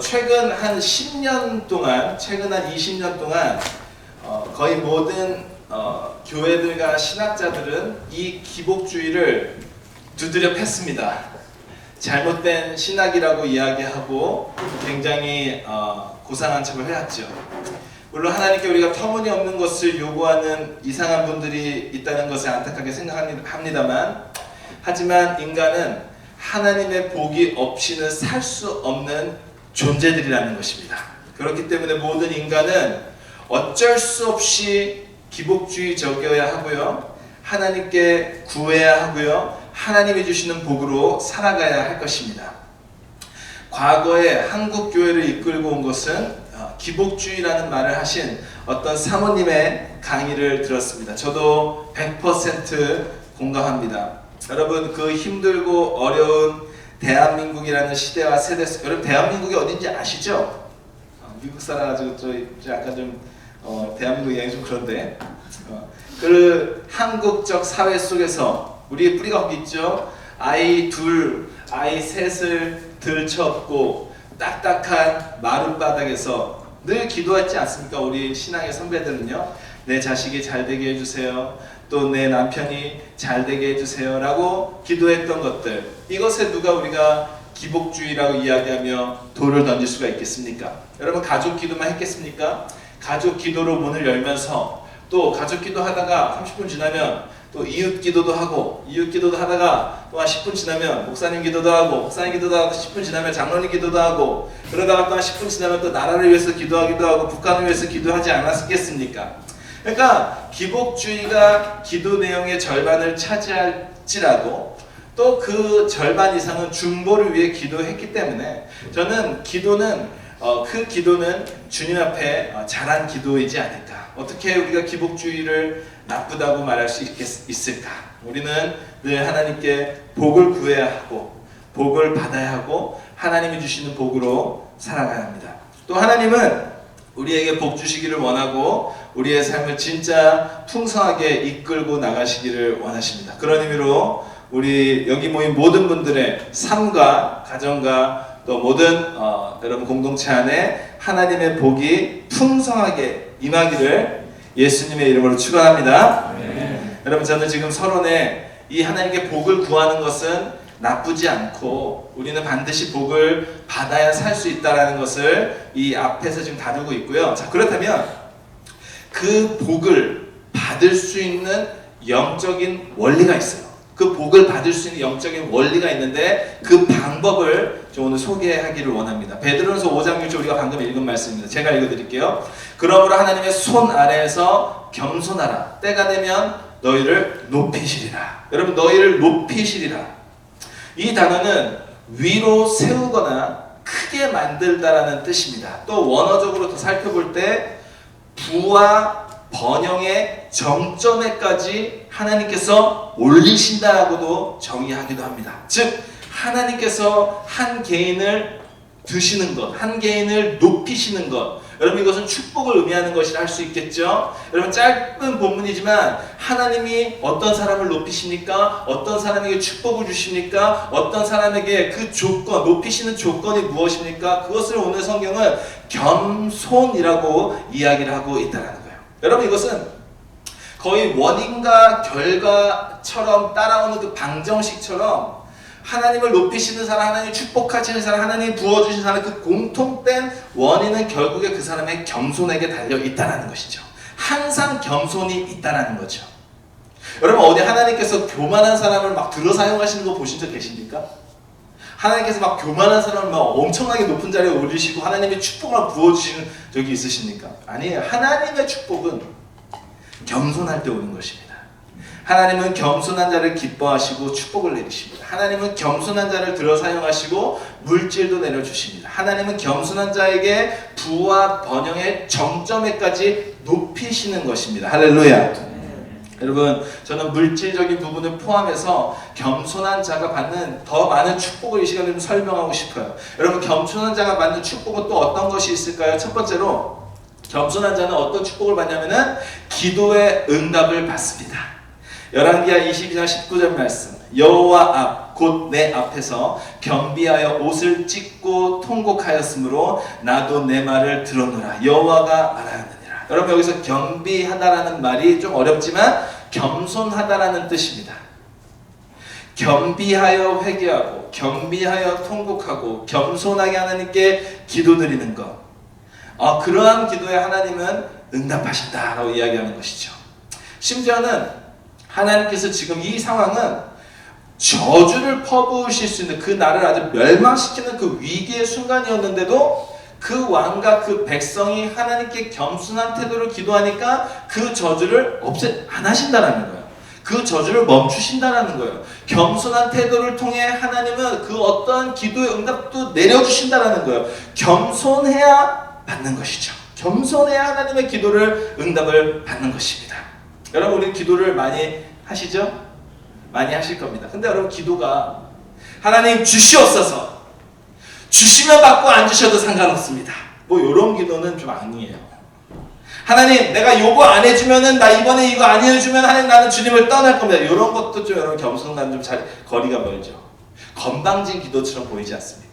최근 한 10년 동안, 최근 한 20년 동안 거의 모든 교회들과 신학자들은 이 기복주의를 두드려 팼습니다. 잘못된 신학이라고 이야기하고 굉장히 고상한 척을 해왔죠. 물론 하나님께 우리가 터무니없는 것을 요구하는 이상한 분들이 있다는 것을 안타깝게 생각합니다만, 하지만 인간은 하나님의 복이 없이는 살 수 없는 존재들이라는 것입니다. 그렇기 때문에 모든 인간은 어쩔 수 없이 기복주의적이어야 하고요, 하나님께 구해야 하고요, 하나님이 주시는 복으로 살아가야 할 것입니다. 과거에 한국 교회를 이끌고 온 것은 기복주의라는 말을 하신 어떤 사모님의 강의를 들었습니다. 저도 100% 공감합니다. 여러분, 그 힘들고 어려운 대한민국이라는 시대와 세대, 여러분 대한민국이 어딘지 아시죠? 미국 살아가지고 저 약간 좀 대한민국 이야기 좀 그런데 그 한국적 사회 속에서 우리의 뿌리가 거기 있죠. 아이 둘, 아이 셋을 들쳐업고 딱딱한 마룻바닥에서 늘 기도하지 않습니까? 우리 신앙의 선배들은요, 내 자식이 잘 되게 해주세요, 또 내 남편이 잘 되게 해주세요 라고 기도했던 것들, 이것에 누가 우리가 기복주의라고 이야기하며 돌을 던질 수가 있겠습니까? 여러분, 가족 기도만 했겠습니까? 가족 기도로 문을 열면서 또 가족 기도 하다가 30분 지나면 또 이웃 기도도 하고, 이웃 기도도 하다가 또 한 10분 지나면 목사님 기도도 하고, 목사님 기도도 하고, 10분 지나면 장로님 기도도 하고, 그러다가 또 한 10분 지나면 또 나라를 위해서 기도하기도 하고, 북한을 위해서 기도하지 않았겠습니까? 그러니까 기복주의가 기도 내용의 절반을 차지할지라도 또 그 절반 이상은 중보를 위해 기도했기 때문에, 저는 기도는 그 기도는 주님 앞에 잘한 기도이지 않을까. 어떻게 우리가 기복주의를 나쁘다고 말할 수 있을까? 우리는 늘 하나님께 복을 구해야 하고, 복을 받아야 하고, 하나님이 주시는 복으로 살아가야 합니다. 또 하나님은 우리에게 복 주시기를 원하고, 우리의 삶을 진짜 풍성하게 이끌고 나가시기를 원하십니다. 그런 의미로 우리 여기 모인 모든 분들의 삶과 가정과 또 모든 여러분 공동체 안에 하나님의 복이 풍성하게 임하기를 예수님의 이름으로 축원합니다. 여러분, 저는 지금 서론에 이 하나님께 복을 구하는 것은 나쁘지 않고 우리는 반드시 복을 받아야 살 수 있다는 것을 이 앞에서 지금 다루고 있고요. 자, 그렇다면 그 복을 받을 수 있는 영적인 원리가 있어요. 그 복을 받을 수 있는 영적인 원리가 있는데 그 방법을 좀 오늘 소개하기를 원합니다. 베드로전서 5장 6절, 우리가 방금 읽은 말씀입니다. 제가 읽어드릴게요. 그러므로 하나님의 손 아래에서 겸손하라. 때가 되면 너희를 높이시리라. 여러분, 너희를 높이시리라. 이 단어는 위로 세우거나 크게 만들다라는 뜻입니다. 또 원어적으로 더 살펴볼 때 부와 번영의 정점에까지 하나님께서 올리신다라고도 정의하기도 합니다. 즉, 하나님께서 한 개인을 드시는 것, 한 개인을 높이시는 것, 여러분, 이것은 축복을 의미하는 것이라 할 수 있겠죠. 여러분, 짧은 본문이지만 하나님이 어떤 사람을 높이십니까? 어떤 사람에게 축복을 주십니까? 어떤 사람에게 그 조건, 높이시는 조건이 무엇입니까? 그것을 오늘 성경은 겸손이라고 이야기를 하고 있다는 거예요. 여러분, 이것은 거의 원인과 결과처럼 따라오는 그 방정식처럼 하나님을 높이시는 사람, 하나님을 축복하시는 사람, 하나님이 부어주신 사람, 그 공통된 원인은 결국에 그 사람의 겸손에게 달려있다는 것이죠. 항상 겸손이 있다는 거죠. 여러분, 어디 하나님께서 교만한 사람을 막 들어 사용하시는 거 보신 적 계십니까? 하나님께서 막 교만한 사람을 막 엄청나게 높은 자리에 올리시고 하나님의 축복을 부어주시는 적이 있으십니까? 아니에요. 하나님의 축복은 겸손할 때 오는 것입니다. 하나님은 겸손한 자를 기뻐하시고 축복을 내리십니다. 하나님은 겸손한 자를 들어 사용하시고 물질도 내려주십니다. 하나님은 겸손한 자에게 부와 번영의 정점에까지 높이시는 것입니다. 할렐루야. 여러분, 저는 물질적인 부분을 포함해서 겸손한 자가 받는 더 많은 축복을 이 시간에 좀 설명하고 싶어요. 여러분, 겸손한 자가 받는 축복은 또 어떤 것이 있을까요? 첫 번째로, 겸손한 자는 어떤 축복을 받냐면은 기도의 응답을 받습니다. 열왕기하 22장 19절 말씀, 여호와 앞 곧 내 앞에서 겸비하여 옷을 찢고 통곡하였으므로 나도 내 말을 들었노라. 여호와가 말하였느니라. 여러분, 여기서 겸비하다라는 말이 좀 어렵지만 겸손하다라는 뜻입니다. 겸비하여 회개하고 겸비하여 통곡하고 겸손하게 하나님께 기도드리는 것, 그러한 기도에 하나님은 응답하신다라고 이야기하는 것이죠. 심지어는 하나님께서 지금 이 상황은 저주를 퍼부으실 수 있는, 그 나라를 아주 멸망시키는 그 위기의 순간이었는데도 그 왕과 그 백성이 하나님께 겸손한 태도를 기도하니까 그 저주를 안 하신다라는 거예요. 그 저주를 멈추신다라는 거예요. 겸손한 태도를 통해 하나님은 그 어떠한 기도의 응답도 내려주신다라는 거예요. 겸손해야 받는 것이죠. 겸손해야 하나님의 기도를 응답을 받는 것입니다. 여러분, 우리 기도를 많이 하시죠? 많이 하실 겁니다. 근데 여러분, 기도가 하나님 주시옵소서, 주시면 받고 안 주셔도 상관없습니다, 뭐 이런 기도는 좀 아니에요. 하나님, 내가 요거 안 해주면은, 나 이번에 이거 안 해주면 하나님 나는 주님을 떠날 겁니다, 이런 것도 좀 여러분 겸손과는 좀 거리가 멀죠. 건방진 기도처럼 보이지 않습니까?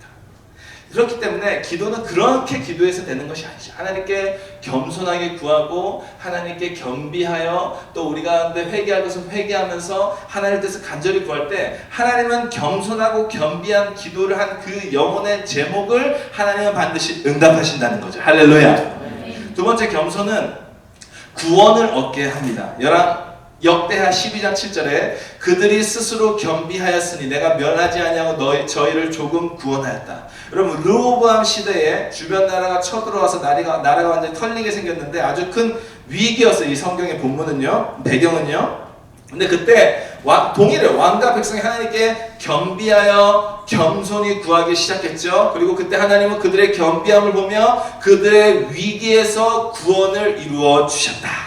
그렇기 때문에 기도는 그렇게 기도해서 되는 것이 아니죠. 하나님께 겸손하게 구하고 하나님께 겸비하여, 또 우리 가운데 회개할 것은 회개하면서 하나님 뜻을 간절히 구할 때 하나님은 겸손하고 겸비한 기도를 한 그 영혼의 제목을 하나님은 반드시 응답하신다는 거죠. 할렐루야. 두 번째, 겸손은 구원을 얻게 합니다. 역대하 12장 7절에 그들이 스스로 겸비하였으니 내가 멸하지 아니하고 저희를 조금 구원하였다. 여러분, 르호보암 시대에 주변 나라가 쳐들어와서 나라가 완전히 털리게 생겼는데 아주 큰 위기였어요. 이 성경의 본문은요, 배경은요. 근데 그때 동일해 왕과 백성이 하나님께 겸비하여 겸손히 구하기 시작했죠. 그리고 그때 하나님은 그들의 겸비함을 보며 그들의 위기에서 구원을 이루어 주셨다.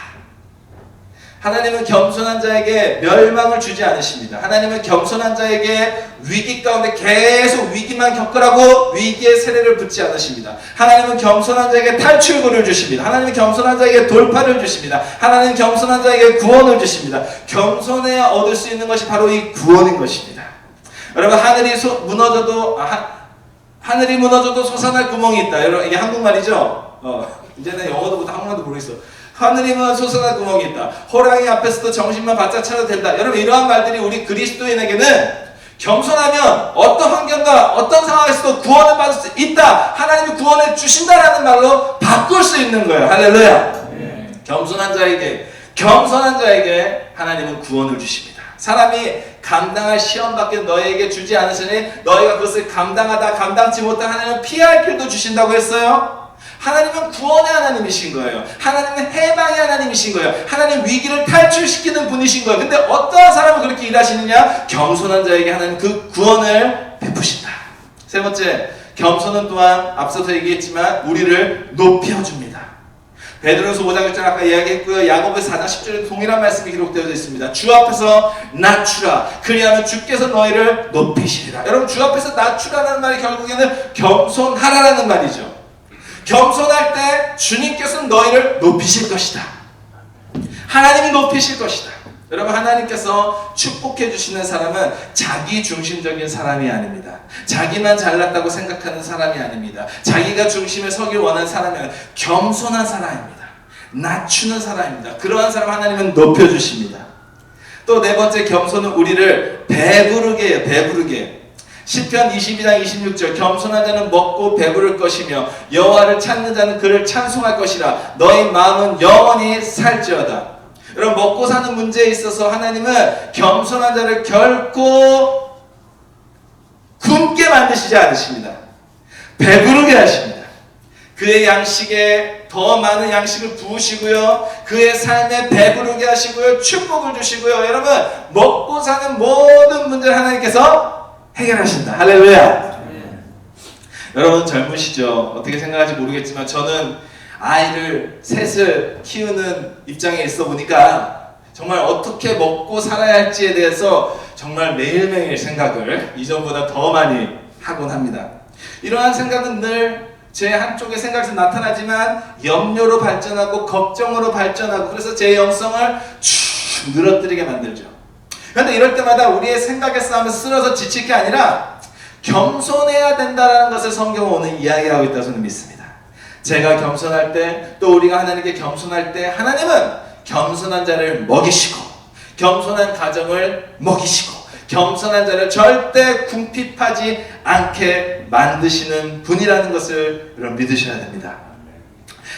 하나님은 겸손한 자에게 멸망을 주지 않으십니다. 하나님은 겸손한 자에게 위기 가운데 계속 위기만 겪으라고 위기의 세례를 붓지 않으십니다. 하나님은 겸손한 자에게 탈출구를 주십니다. 하나님은 겸손한 자에게 돌파를 주십니다. 하나님은 겸손한 자에게 구원을 주십니다. 겸손해야 얻을 수 있는 것이 바로 이 구원인 것입니다. 여러분, 하늘이 무너져도 솟아날 구멍이 있다. 여러분, 이게 한국말이죠? 이제는 영어도 못하고 한국말도 모르겠어. 하늘이면 솟아날 구멍이 있다. 호랑이 앞에서도 정신만 바짝 차려도 된다. 여러분, 이러한 말들이 우리 그리스도인에게는 겸손하면 어떤 환경과 어떤 상황에서도 구원을 받을 수 있다, 하나님이 구원을 주신다라는 말로 바꿀 수 있는 거예요. 할렐루야. 겸손한 자에게 하나님은 구원을 주십니다. 사람이 감당할 시험밖에 너희에게 주지 않으시니 너희가 그것을 감당치 못한 하나님은 피할 길도 주신다고 했어요. 하나님은 구원의 하나님이신 거예요. 하나님은 해방의 하나님이신 거예요. 하나님 위기를 탈출시키는 분이신 거예요. 근데 어떠한 사람은 그렇게 일하시느냐? 겸손한 자에게 하나님 그 구원을 베푸신다. 세 번째, 겸손은 또한 앞서서 얘기했지만 우리를 높여줍니다. 베드로서 5장 1절 아까 이야기했고요. 야고보서 4장 10절에 동일한 말씀이 기록되어 있습니다. 주 앞에서 낮추라. 그리하면 주께서 너희를 높이시리라. 여러분, 주 앞에서 낮추라는 말이 결국에는 겸손하라라는 말이죠. 겸손할 때 주님께서는 너희를 높이실 것이다. 하나님이 높이실 것이다. 여러분, 하나님께서 축복해 주시는 사람은 자기 중심적인 사람이 아닙니다. 자기만 잘났다고 생각하는 사람이 아닙니다. 자기가 중심에 서길 원하는 사람이 아니라 겸손한 사람입니다. 낮추는 사람입니다. 그러한 사람 하나님은 높여주십니다. 또 네 번째, 겸손은 우리를 배부르게 해요. 배부르게. 시편 22장 26절 겸손한 자는 먹고 배부를 것이며 여호와를 찾는 자는 그를 찬송할 것이라. 너희 마음은 영원히 살지어다. 여러분, 먹고 사는 문제에 있어서 하나님은 겸손한 자를 결코 굶게 만드시지 않으십니다. 배부르게 하십니다. 그의 양식에 더 많은 양식을 부으시고요, 그의 삶에 배부르게 하시고요, 축복을 주시고요. 여러분, 먹고 사는 모든 문제를 하나님께서 해결하신다. 할렐루야. 여러분, 젊으시죠? 어떻게 생각할지 모르겠지만 저는 셋을 키우는 입장에 있어 보니까 정말 어떻게 먹고 살아야 할지에 대해서 정말 매일매일 생각을 이전보다 더 많이 하곤 합니다. 이러한 생각은 늘 제 한쪽의 생각에서 나타나지만 염려로 발전하고 걱정으로 발전하고, 그래서 제 영성을 쭉 늘어뜨리게 만들죠. 그런데 이럴 때마다 우리의 생각의 싸움에 쓰러져 지칠 게 아니라 겸손해야 된다는 것을 성경은 오늘 이야기하고 있다고 저는 믿습니다. 제가 겸손할 때, 또 우리가 하나님께 겸손할 때 하나님은 겸손한 자를 먹이시고 겸손한 가정을 먹이시고 겸손한 자를 절대 궁핍하지 않게 만드시는 분이라는 것을 여러분 믿으셔야 됩니다.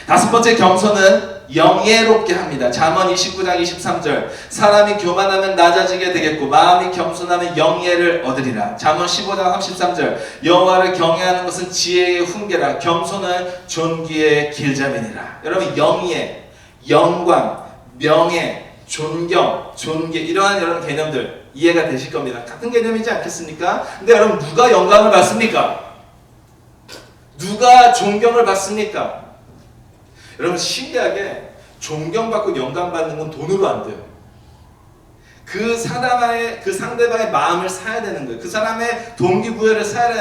다섯 번째, 겸손은 영예롭게 합니다. 잠언 29장 23절, 사람이 교만하면 낮아지게 되겠고 마음이 겸손하면 영예를 얻으리라. 잠언 15장 33절, 여호와를 경외하는 것은 지혜의 훈계라. 겸손은 존귀의 길잡이니라. 여러분, 영예, 영광, 명예, 존경, 존귀, 이러한 여러분 개념들 이해가 되실 겁니다. 같은 개념이지 않겠습니까? 근데 여러분, 누가 영광을 받습니까? 누가 존경을 받습니까? 여러분, 신기하게 존경받고 영광받는 건 돈으로 안 돼요. 그 상대방의 마음을 사야 되는 거예요. 그 사람의 동기부여를 사야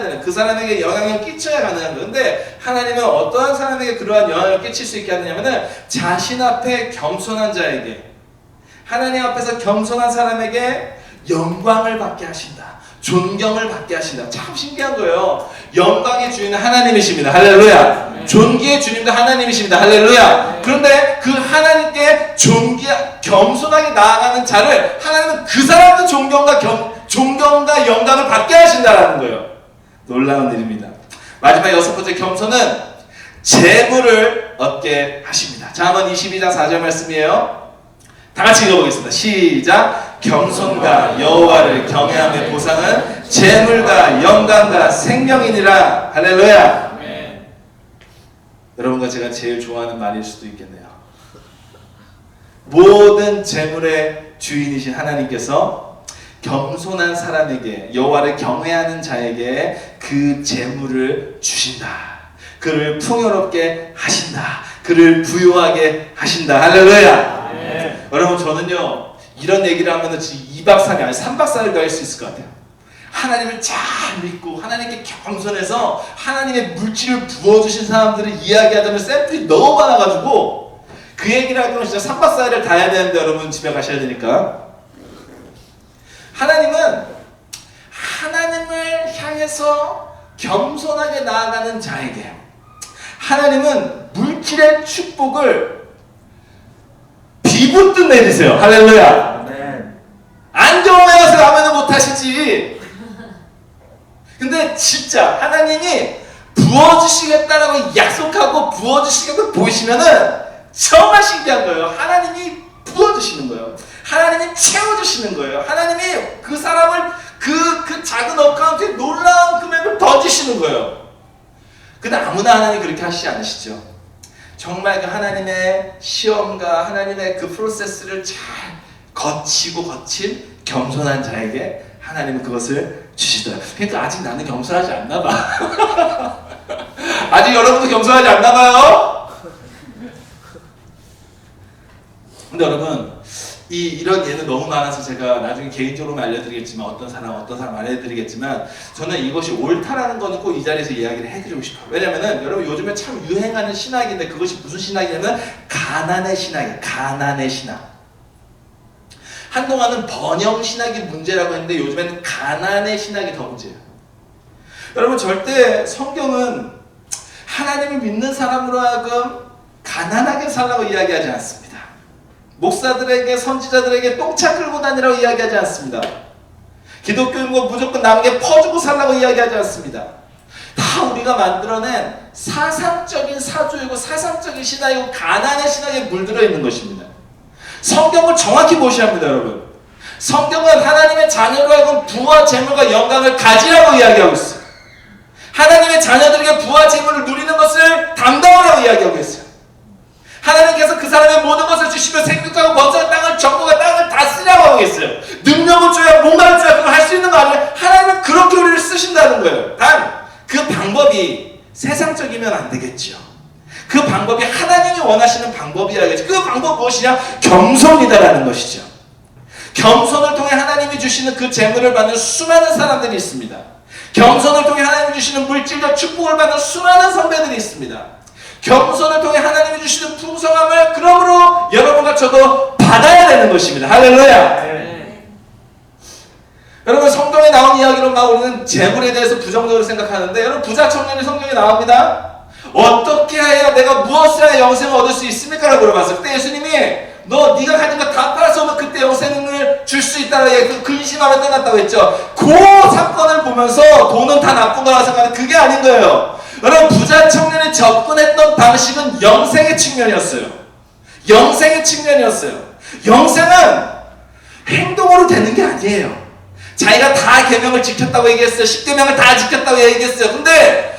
되는, 그 사람에게 영향을 끼쳐야 가능한 거예요. 근데 하나님은 어떠한 사람에게 그러한 영향을 끼칠 수 있게 하느냐면은 자신 앞에 겸손한 자에게, 하나님 앞에서 겸손한 사람에게 영광을 받게 하신다. 존경을 받게 하신다. 참 신기한 거예요. 영광의 주인은 하나님이십니다. 할렐루야. 네. 존귀의 주님도 하나님이십니다. 할렐루야. 네. 그런데 그 하나님께 겸손하게 나아가는 자를 하나님은 그 사람도 존경과 영광을 받게 하신다라는 거예요. 놀라운 일입니다. 마지막 여섯 번째, 겸손은 재물을 얻게 하십니다. 잠언 22장 4절 말씀이에요. 다 같이 읽어보겠습니다. 시작. 겸손과 여호와를 경외함의 보상은 재물과 영광과 생명이니라. 할렐루야. 네. 여러분과 제가 제일 좋아하는 말일 수도 있겠네요. 모든 재물의 주인이신 하나님께서 겸손한 사람에게, 여호와를 경외하는 자에게 그 재물을 주신다. 그를 풍요롭게 하신다. 그를 부유하게 하신다. 할렐루야. 네. 여러분, 저는요 이런 얘기를 하면은 지금 2박 3일 아니 3박 4일도 할 수 있을 것 같아요. 하나님을 잘 믿고 하나님께 겸손해서 하나님의 물질을 부어주신 사람들을 이야기하자면 샘플이 너무 많아가지고 그 얘기를 하면 진짜 3박 4일을 다 해야 되는데 여러분 집에 가셔야 되니까. 하나님은 하나님을 향해서 겸손하게 나아가는 자에게, 하나님은 물질의 축복을 비붙듯 내리세요. 할렐루야. 안 경험해서 라면은 못하시지. 근데 진짜 하나님이 부어주시겠다라고 약속하고 부어주시겠다고 보이시면은 정말 신기한 거예요. 하나님이 부어주시는 거예요. 하나님이 채워주시는 거예요. 하나님이 그 사람을 그 작은 어카운트에 놀라운 금액을 더 주시는 거예요. 근데 아무나 하나님 그렇게 하시지 않으시죠. 정말 그 하나님의 시험과 하나님의 그 프로세스를 잘 거친 겸손한 자에게 하나님은 그것을 주시더라고요. 그러니까 아직 나는 겸손하지 않나 봐. 아직 여러분도 겸손하지 않나 봐요. 근데 여러분, 이런 예는 너무 많아서 제가 나중에 개인적으로 알려드리겠지만 어떤 사람 알려드리겠지만 저는 이것이 옳다라는 거는 꼭 이 자리에서 이야기를 해드리고 싶어요. 왜냐면은 여러분 요즘에 참 유행하는 신학인데 그것이 무슨 신학이냐면 가난의 신학이에요. 가난의 신학. 한동안은 번영 신학이 문제라고 했는데 요즘에는 가난의 신학이 더 문제예요. 여러분, 절대 성경은 하나님을 믿는 사람으로 하여금 가난하게 살라고 이야기하지 않습니다. 목사들에게, 선지자들에게 똥차 끌고 다니라고 이야기하지 않습니다. 기독교인 거 무조건 남에게 퍼주고 살라고 이야기하지 않습니다. 다 우리가 만들어낸 사상적인 사조이고 사상적인 신앙이고 가난의 신앙에 물들어 있는 것입니다. 성경을 정확히 보셔야 합니다, 여러분. 성경은 하나님의 자녀로 하여금 부와 재물과 영광을 가지라고 이야기하고 있어요. 하나님의 자녀들에게 부와 재물을 누리는 것을 담당하라고 이야기하고 있어요. 하나님께서 그 사람의 모든 것을 주시며 생육하고 번성한 땅을 정복한 땅을 다 쓰라고 하고 있어요. 능력을 줘야 뭔가를 줘야 그걸 할 수 있는 거 아니에요? 하나님은 그렇게 우리를 쓰신다는 거예요. 단 그 방법이 세상적이면 안 되겠죠. 그 방법이 하나님이 원하시는 방법이라겠죠. 그 방법 무엇이냐? 겸손이다라는 것이죠. 겸손을 통해 하나님이 주시는 그 재물을 받는 수많은 사람들이 있습니다. 겸손을 통해 하나님이 주시는 물질적 축복을 받는 수많은 선배들이 있습니다. 겸손을 통해 하나님이 주시는 풍성함을 그러므로 여러분과 저도 받아야 되는 것입니다. 할렐루야. 네. 여러분 성경에 나온 이야기로 막 우리는 재물에 대해서 부정적으로 생각하는데 여러분 부자 청년이 성경에 나옵니다. 어떻게 해야 내가 무엇을 해야 영생을 얻을 수 있습니까? 라고 물어봤어요. 그때 예수님이 네가 가진 거 다 팔아서 오면 그때 영생을 줄 수 있다고 그 근심하며 떠났다고 했죠. 그 사건을 보면서 돈은 다 나쁜 거라고 생각하는데 그게 아닌 거예요. 여러분 부자 청년이 접근했던 방식은 영생의 측면이었어요. 영생의 측면이었어요. 영생은 행동으로 되는 게 아니에요. 자기가 다 계명을 지켰다고 얘기했어요. 10계명을 다 지켰다고 얘기했어요. 근데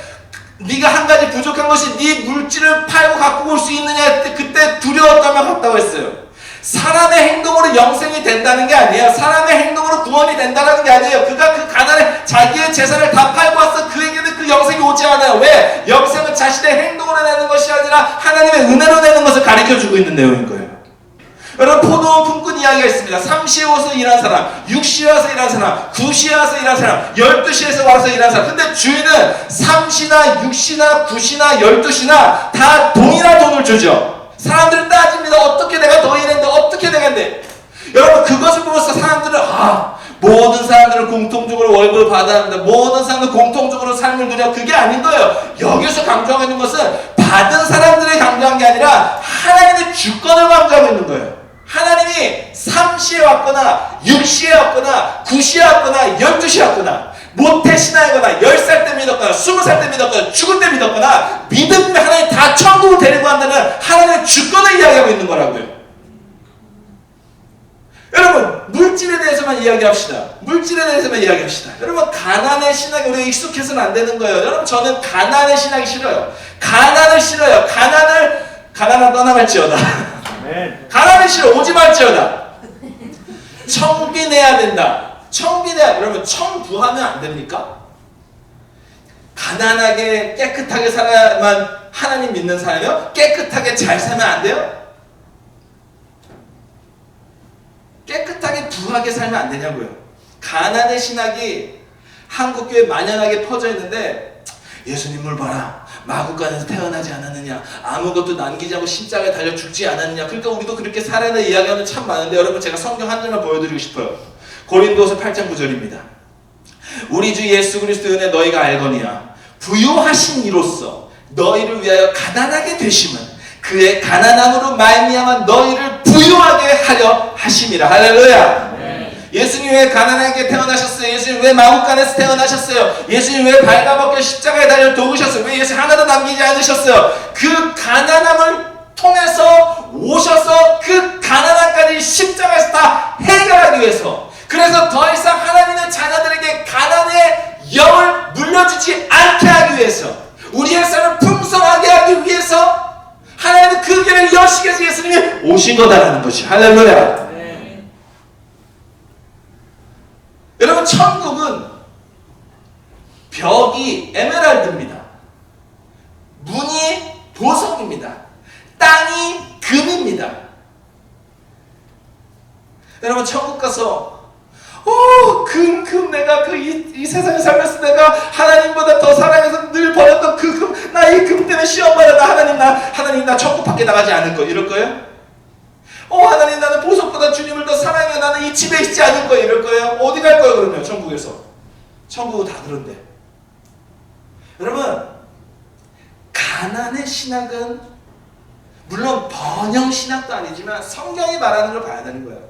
네가 한 가지 부족한 것이 네 물질을 팔고 갖고 올 수 있느냐 했을 때 그때 두려웠다며 갔다고 했어요. 사람의 행동으로 영생이 된다는 게 아니에요. 사람의 행동으로 구원이 된다는 게 아니에요. 그가 그 가난에 자기의 재산을 다 팔고 왔어. 그에게는 그 영생이 오지 않아요. 왜? 영생은 자신의 행동으로 내는 것이 아니라 하나님의 은혜로 내는 것을 가르쳐주고 있는 내용인 거예요. 여러분 포도 품꾼 이야기가 있습니다. 3시에 와서 일한 사람, 6시에 와서 일한 사람, 9시에 와서 일한 사람, 12시에서 와서 일한 사람. 근데 주인은 3시나 6시나 9시나 12시나 다 동일한 돈을 주죠. 사람들은 따집니다. 어떻게 내가 더 일했는데 어떻게 내가 했는데. 여러분 그것을 보면서 사람들은 모든 사람들은 공통적으로 월급을 받아야 합니다. 모든 사람들은 공통적으로 삶을 누려. 그게 아닌 거예요. 여기서 강조하고 있는 것은 받은 사람들이 강조한 게 아니라 하나님의 주권을 강조하고 있는 거예요. 하나님이 3시에 왔거나 6시에 왔거나 9시에 왔거나 12시에 왔거나 모태신앙이거나 10살 때 믿었거나 20살 때 믿었거나 죽을 때 믿었거나 믿음이 하나님 다 천국을 데리고 간다는 하나님의 주권을 이야기하고 있는 거라고요. 여러분 물질에 대해서만 이야기합시다. 물질에 대해서만 이야기합시다. 여러분 가난의 신학이 우리가 익숙해서는 안 되는 거예요. 여러분 저는 가난의 신학이 싫어요. 가난을 싫어요. 가난은 떠나갈지어다. 가난이 싫어. 오지 말지어다. 청비 내야 된다. 청비 내야. 그러면 청부하면 안 됩니까? 가난하게 깨끗하게 살아야만 하나님 믿는 사람이요? 깨끗하게 잘 살면 안 돼요? 깨끗하게 부하게 살면 안 되냐고요. 가난의 신학이 한국교회에 만연하게 퍼져 있는데 예수님을 봐라. 마구간에서 태어나지 않았느냐, 아무것도 남기지 않고 십자가에 달려 죽지 않았느냐. 그러니까 우리도 그렇게 살아야 될 이야기하는 참 많은데 여러분 제가 성경 한 절만 보여드리고 싶어요. 고린도서 8장 9절입니다. 우리 주 예수 그리스도의 은혜 너희가 알거니와 부유하신 이로써 너희를 위하여 가난하게 되심은 그의 가난함으로 말미암아 너희를 부유하게 하려 하심이라. 할렐루야. 예수님 왜 가난하게 태어나셨어요? 예수님 왜 마구간에서 태어나셨어요? 예수님 왜 발가벗겨 십자가에 달려 도우셨어요? 왜 예수 하나도 남기지 않으셨어요? 그 가난함을 통해서 오셔서 그 가난함까지 십자가에서 다 해결하기 위해서, 그래서 더 이상 하나님의 자녀들에게 가난의 영을 물려주지 않게 하기 위해서, 우리의 삶을 풍성하게 하기 위해서 하나님은 그 길을 여시게 해서 예수님이 오신 거다라는 것이. 할렐루야. 여러분 천국은 벽이 에메랄드입니다. 문이 보석입니다. 땅이 금입니다. 여러분 천국 가서 금 내가 이 세상에 살면서 내가 하나님보다 더 사랑해서 늘 버렸던 그 금, 나 이 금 때문에 시험 받았다. 하나님 나 천국 밖에 나가지 않을 거 이럴 거예요? 하나님 나는 보석보다 주님을 더 사랑해. 나는 이 집에 있지 않을 거예요. 이럴 거예요? 어디 갈 거예요 그러면 천국에서? 천국은 다 그런데. 여러분 가난의 신학은 물론 번영 신학도 아니지만 성경이 말하는 걸 봐야 되는 거예요.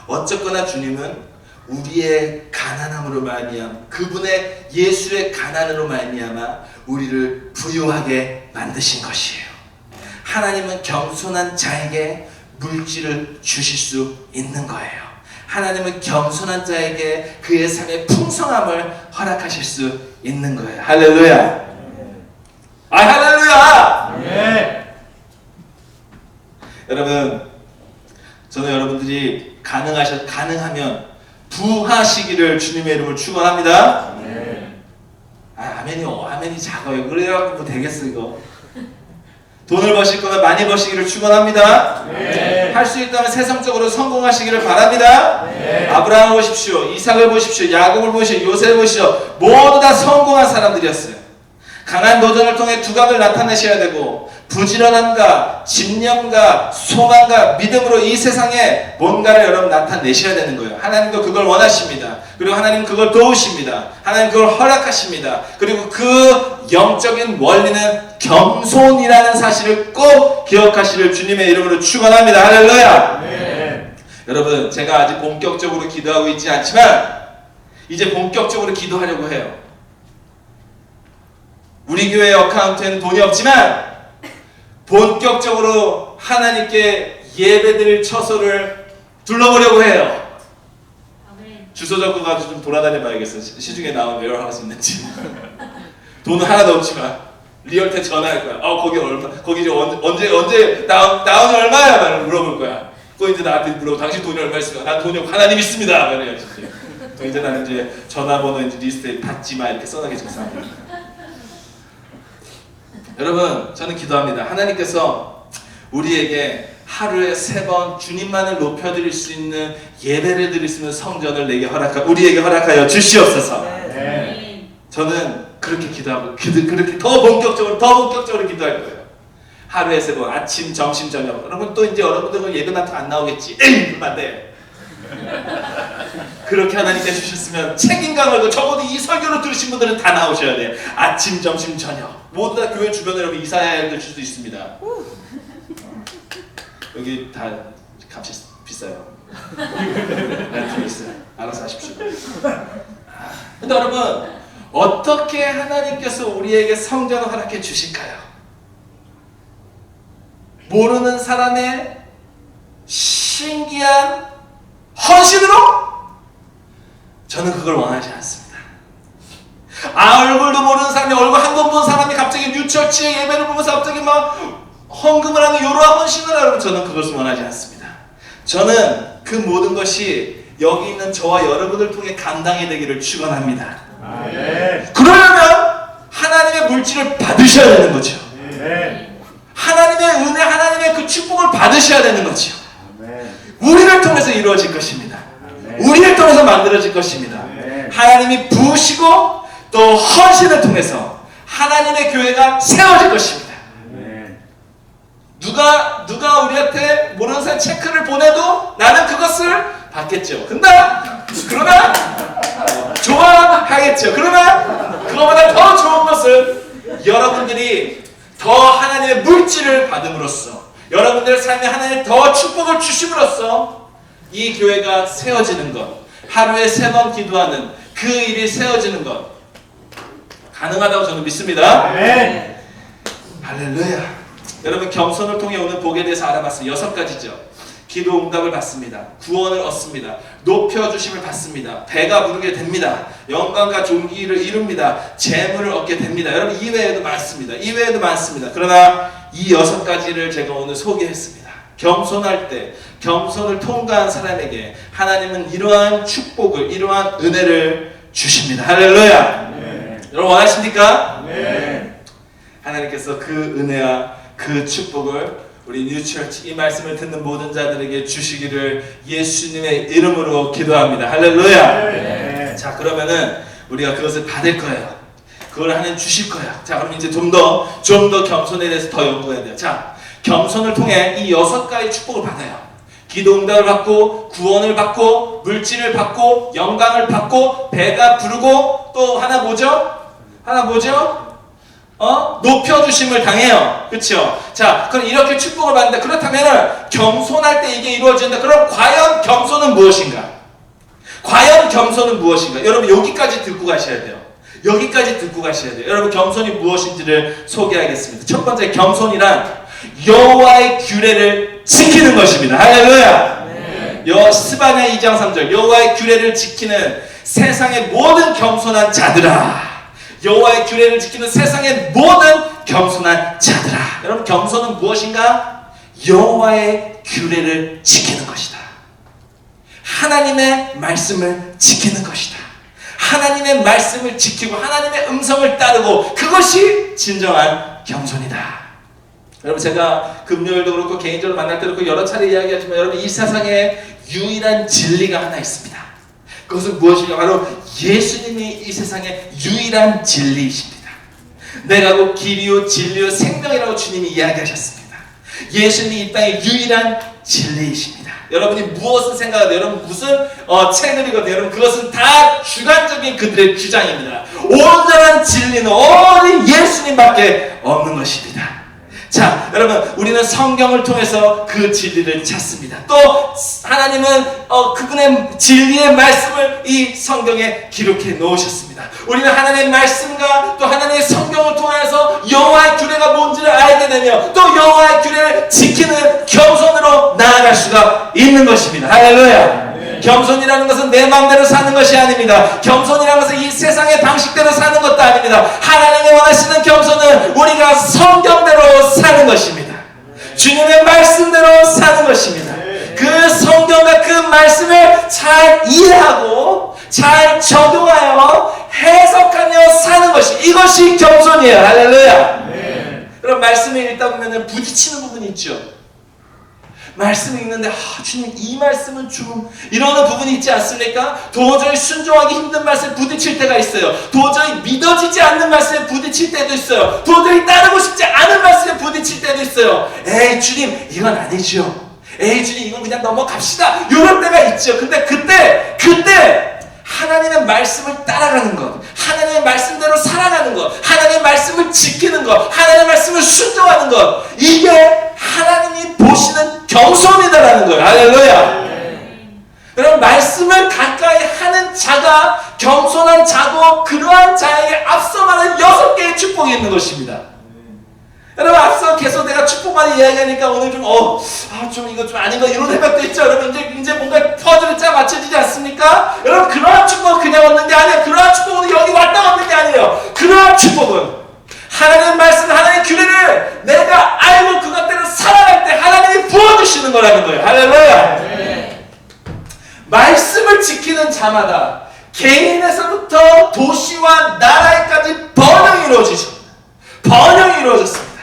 어쨌거나 주님은 우리의 가난함으로 말미암아, 그분의 예수의 가난으로 말미암아 우리를 부유하게 만드신 것이에요. 하나님은 겸손한 자에게 물질을 주실 수 있는 거예요. 하나님은 겸손한 자에게 그의 삶의 풍성함을 허락하실 수 있는 거예요. 할렐루야. 할렐루야. 네. 여러분 저는 여러분들이 가능하면 부하시기를 주님의 이름으로 축원합니다. 네. 아멘이 작아요. 그래갖고 뭐 되겠어 이거. 돈을 버실 거면 많이 버시기를 축원합니다. 네. 할 수 있다면 세상적으로 성공하시기를 바랍니다. 네. 아브라함을 보십시오. 이삭을 보십시오. 야곱을 보십시오. 요셉을 보십시오. 모두 다 성공한 사람들이었어요. 강한 도전을 통해 두각을 나타내셔야 되고 부지런함과 집념과 소망과 믿음으로 이 세상에 뭔가를 여러분 나타내셔야 되는 거예요. 하나님도 그걸 원하십니다. 그리고 하나님 그걸 도우십니다. 하나님 그걸 허락하십니다. 그리고 그 영적인 원리는 겸손이라는 사실을 꼭 기억하시길 주님의 이름으로 축원합니다. 할렐루야. 네. 여러분, 제가 아직 본격적으로 기도하고 있지 않지만 이제 본격적으로 기도하려고 해요. 우리 교회 어카운트에는 돈이 없지만 본격적으로 하나님께 예배드릴 처소를 둘러보려고 해요. 주소 적고 가지고 좀 돌아다녀 봐야겠어요. 시중에 나온 웨어하우스 있는지. 돈은 하나도 없지만 리얼테 전화할 거야. 거기 얼마? 거기 이제 언제 나온이 얼마야? 말을 물어볼 거야. 그거 이제 나한테 물어보. 당신 돈이 얼마 있습니까? 난 돈이 없고 하나님 있습니다. 말해야지. 또 이제 나는 이제 전화번호 이제 리스트에 받지 마 이렇게 써놔야겠죠. 여러분, 저는 기도합니다. 하나님께서 우리에게 하루에 3번 주님만을 높여드릴 수 있는 예배를 드릴 수 있는 성전을 우리에게 허락하여 주시옵소서. 네. 저는 그렇게 기도하고 그렇게 더 본격적으로 기도할 거예요. 하루에 3번, 아침, 점심, 저녁. 여러분 또 이제 여러분들은 예배 같은 안 나오겠지. 그러면 안 돼. 그렇게 하나님께 주셨으면 책임감 걸고 적어도 이 설교를 들으신 분들은 다 나오셔야 돼. 아침, 점심, 저녁. 모두 다 교회 주변에 여러분 이사해야 될 수도 있습니다. 여기 다 값이 비싸요. 렌트 있어요. 알아서 하십시오. 근데 여러분, 어떻게 하나님께서 우리에게 성전을 허락해 주실까요? 모르는 사람의 신기한 헌신으로? 저는 그걸 원하지 않습니다. 얼굴도 모르는 사람이 얼굴 한 번 본 사람이 갑자기 뉴처치에 예배를 보면서 갑자기 막 헌금을 하는 이러한 헌신을 하라고 저는 그것을 원하지 않습니다. 저는 그 모든 것이 여기 있는 저와 여러분을 통해 감당이 되기를 축원합니다. 그러려면 하나님의 물질을 받으셔야 되는 거죠. 하나님의 은혜, 하나님의 그 축복을 받으셔야 되는 거죠. 우리를 통해서 이루어질 것입니다. 우리를 통해서 만들어질 것입니다. 하나님이 부으시고 또 헌신을 통해서 하나님의 교회가 세워질 것입니다. 누가 우리한테 모르는 사람 체크를 보내도 나는 그것을 받겠죠. 그러나 좋아하겠죠. 그러나 그거보다 더 좋은 것은 여러분들이 더 하나님의 물질을 받음으로써 여러분들의 삶에 하나님의 더 축복을 주심으로써 이 교회가 세워지는 것, 하루에 3번 기도하는 그 일이 세워지는 것 가능하다고 저는 믿습니다. 할렐루야. 여러분, 겸손을 통해 오는 복에 대해서 알아봤어요. 6가지죠. 기도 응답을 받습니다. 구원을 얻습니다. 높여주심을 받습니다. 배가 부르게 됩니다. 영광과 존귀를 이룹니다. 재물을 얻게 됩니다. 여러분, 이외에도 많습니다. 그러나 이 6가지를 제가 오늘 소개했습니다. 겸손할 때, 겸손을 통과한 사람에게 하나님은 이러한 축복을, 이러한 은혜를 주십니다. 할렐루야. 여러분 원하십니까? 하나님께서 그 은혜와 그 축복을 우리 뉴처치 이 말씀을 듣는 모든 자들에게 주시기를 예수님의 이름으로 기도합니다. 할렐루야. 자, 그러면은 우리가 그것을 받을 거예요. 그걸 하나님 주실 거야. 자, 그럼 이제 좀 더 겸손에 대해서 더 연구해야 돼요. 자, 겸손을 통해 이 6가지 축복을 받아요. 기도 응답을 받고, 구원을 받고, 물질을 받고, 영광을 받고, 배가 부르고, 또 하나 뭐죠? 높여주심을 당해요. 그렇죠? 자, 그럼 이렇게 축복을 받는다. 그렇다면 겸손할 때 이게 이루어진다. 그럼 과연 겸손은 무엇인가? 여러분, 여기까지 듣고 가셔야 돼요. 여러분, 겸손이 무엇인지를 소개하겠습니다. 첫 번째, 겸손이란 여호와의 규례를 지키는 것입니다. 할렐루야. 스바냐 2장 3절, 여호와의 규례를 지키는 세상의 모든 겸손한 자들아. 여호와의 규례를 지키는 세상의 모든 겸손한 자들아. 여러분, 겸손은 무엇인가? 여호와의 규례를 지키는 것이다. 하나님의 말씀을 지키는 것이다. 하나님의 말씀을 지키고 하나님의 음성을 따르고, 그것이 진정한 겸손이다. 여러분, 제가 금요일도 그렇고 개인적으로 만날 때도 그렇고 여러 차례 이야기하지만, 여러분, 이 세상에 유일한 진리가 하나 있습니다. 그것은 무엇인가? 바로 예수님이 이 세상의 유일한 진리이십니다. 내가 곧 길이요 진리요 생명이라고 주님이 이야기하셨습니다. 예수님이 이 땅의 유일한 진리이십니다. 여러분이 무엇을 생각하든, 여러분 무슨 책을 읽어도 여러분 그것은 다 주관적인 그들의 주장입니다. 온전한 진리는 오직 예수님밖에 없는 것입니다. 자, 여러분 우리는 성경을 통해서 그 진리를 찾습니다. 또 하나님은 그분의 진리의 말씀을 이 성경에 기록해 놓으셨습니다. 우리는 하나님의 말씀과 또 하나님의 성경을 통해서 여호와의 규례가 뭔지를 알게 되며 또 여호와의 규례를 지키는 겸손으로 나아갈 수가 있는 것입니다. 할렐루야. 겸손이라는 것은 내 마음대로 사는 것이 아닙니다. 겸손이라는 것은 이 세상의 방식대로 사는 것도 아닙니다. 하나님이 원하시는 겸손은 우리가 성경대로 사는 것입니다. 주님의 말씀대로 사는 것입니다. 그 성경과 그 말씀을 잘 이해하고 잘 적용하여 해석하며 사는 것이, 이것이 겸손이에요. 할렐루야. 그럼 말씀을 읽다 보면 부딪히는 부분이 있죠. 말씀을 읽는데 주님 이 말씀은 좀 이러는 부분이 있지 않습니까? 도저히 순종하기 힘든 말씀에 부딪힐 때가 있어요. 도저히 믿어지지 않는 말씀에 부딪힐 때도 있어요. 도저히 따르고 싶지 않은 말씀에 부딪힐 때도 있어요. 에이 주님 이건 아니죠. 에이 주님 이건 그냥 넘어갑시다. 이럴 때가 있죠. 근데 그때 하나님의 말씀을 따라가는 것, 하나님의 말씀대로 살아가는 것, 하나님의 말씀을 지키는 것, 하나님의 말씀을 순종하는 것, 이게 하나님이 보시는 겸손이다라는 거예요. 할렐루야. 여러분 말씀을 가까이 하는 자가 겸손한 자고, 그러한 자에게 앞서 말하는 6개의 축복이 있는 것입니다. 여러분 앞서 계속 내가 축복만 이야기하니까 오늘 좀 이거 좀 아닌 거 이런 생각도 있죠. 여러분 이제 뭔가 퍼즐이 짜 맞춰지지 않습니까? 여러분 그러한 축복은 그냥 얻는 게 아니에요. 그러한 축복은 여기 왔다 얻는 게 아니에요. 그러한 축복은 하나님의 말씀, 하나님의 규례를 내가 알고 그것대로 살아갈 때 하나님이 부어주시는 거라는 거예요. 할렐루야. 말씀을 지키는 자마다 개인에서부터 도시와 나라에까지 번영이 이루어지십니다. 번영이 이루어졌습니다.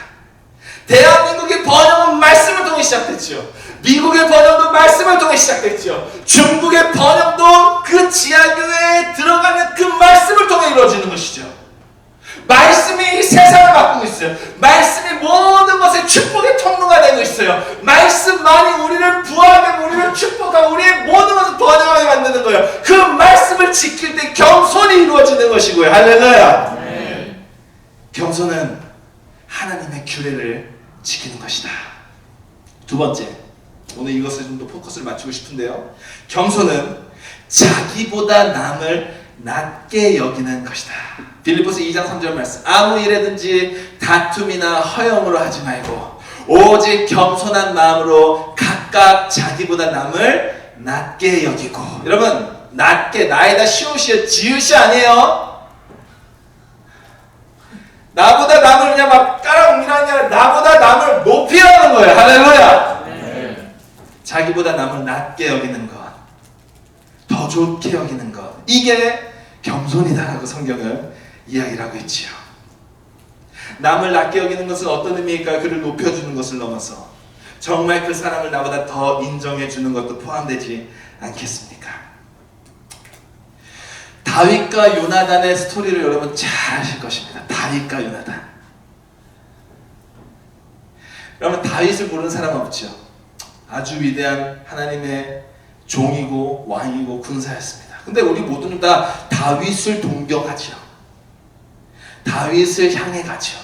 대한민국의 번영은 말씀을 통해 시작됐죠. 미국의 번영도 말씀을 통해 시작됐죠. 중국의 번영도 그 지하교회에 들어가는 그 말씀을 통해 이루어지는 것이죠. 말씀이 이 세상을 바꾸고 있어요. 말씀이 모든 것의 축복의 통로가 되고 있어요. 말씀만이 우리를 부하게, 우리를 축복하고 우리의 모든 것을 번영하게 만드는 거예요. 그 말씀을 지킬 때 겸손이 이루어지는 것이고요. 할렐루야. 겸손은 하나님의 규례를 지키는 것이다. 두 번째, 오늘 이것을 좀 더 포커스를 맞추고 싶은데요. 겸손은 자기보다 남을 낮게 여기는 것이다. 빌립보서 2장 3절 말씀. 아무 일에든지 다툼이나 허영으로 하지 말고 오직 겸손한 마음으로 각각 자기보다 남을 낮게 여기고. 여러분 낮게, 나에다 시옷이요 지읒이 아니에요. 나보다 남을 그냥 막 깔아옮기라는 게 아니라 나보다 남을 높이라는 거예요. 할렐루야. 자기보다 남을 낮게 여기는 것, 더 좋게 여기는 것, 이게 겸손이다라고 성경은 이야기를 하고 있지요. 남을 낮게 여기는 것은 어떤 의미일까요? 그를 높여주는 것을 넘어서 정말 그 사람을 나보다 더 인정해주는 것도 포함되지 않겠습니까? 다윗과 요나단의 스토리를 여러분 잘 아실 것입니다. 다윗과 요나단. 여러분 다윗을 모르는 사람 없죠. 아주 위대한 하나님의 종이고 왕이고 군사였습니다. 근데 우리 모두는 다 다윗을 동경하죠. 다윗을 향해 가죠.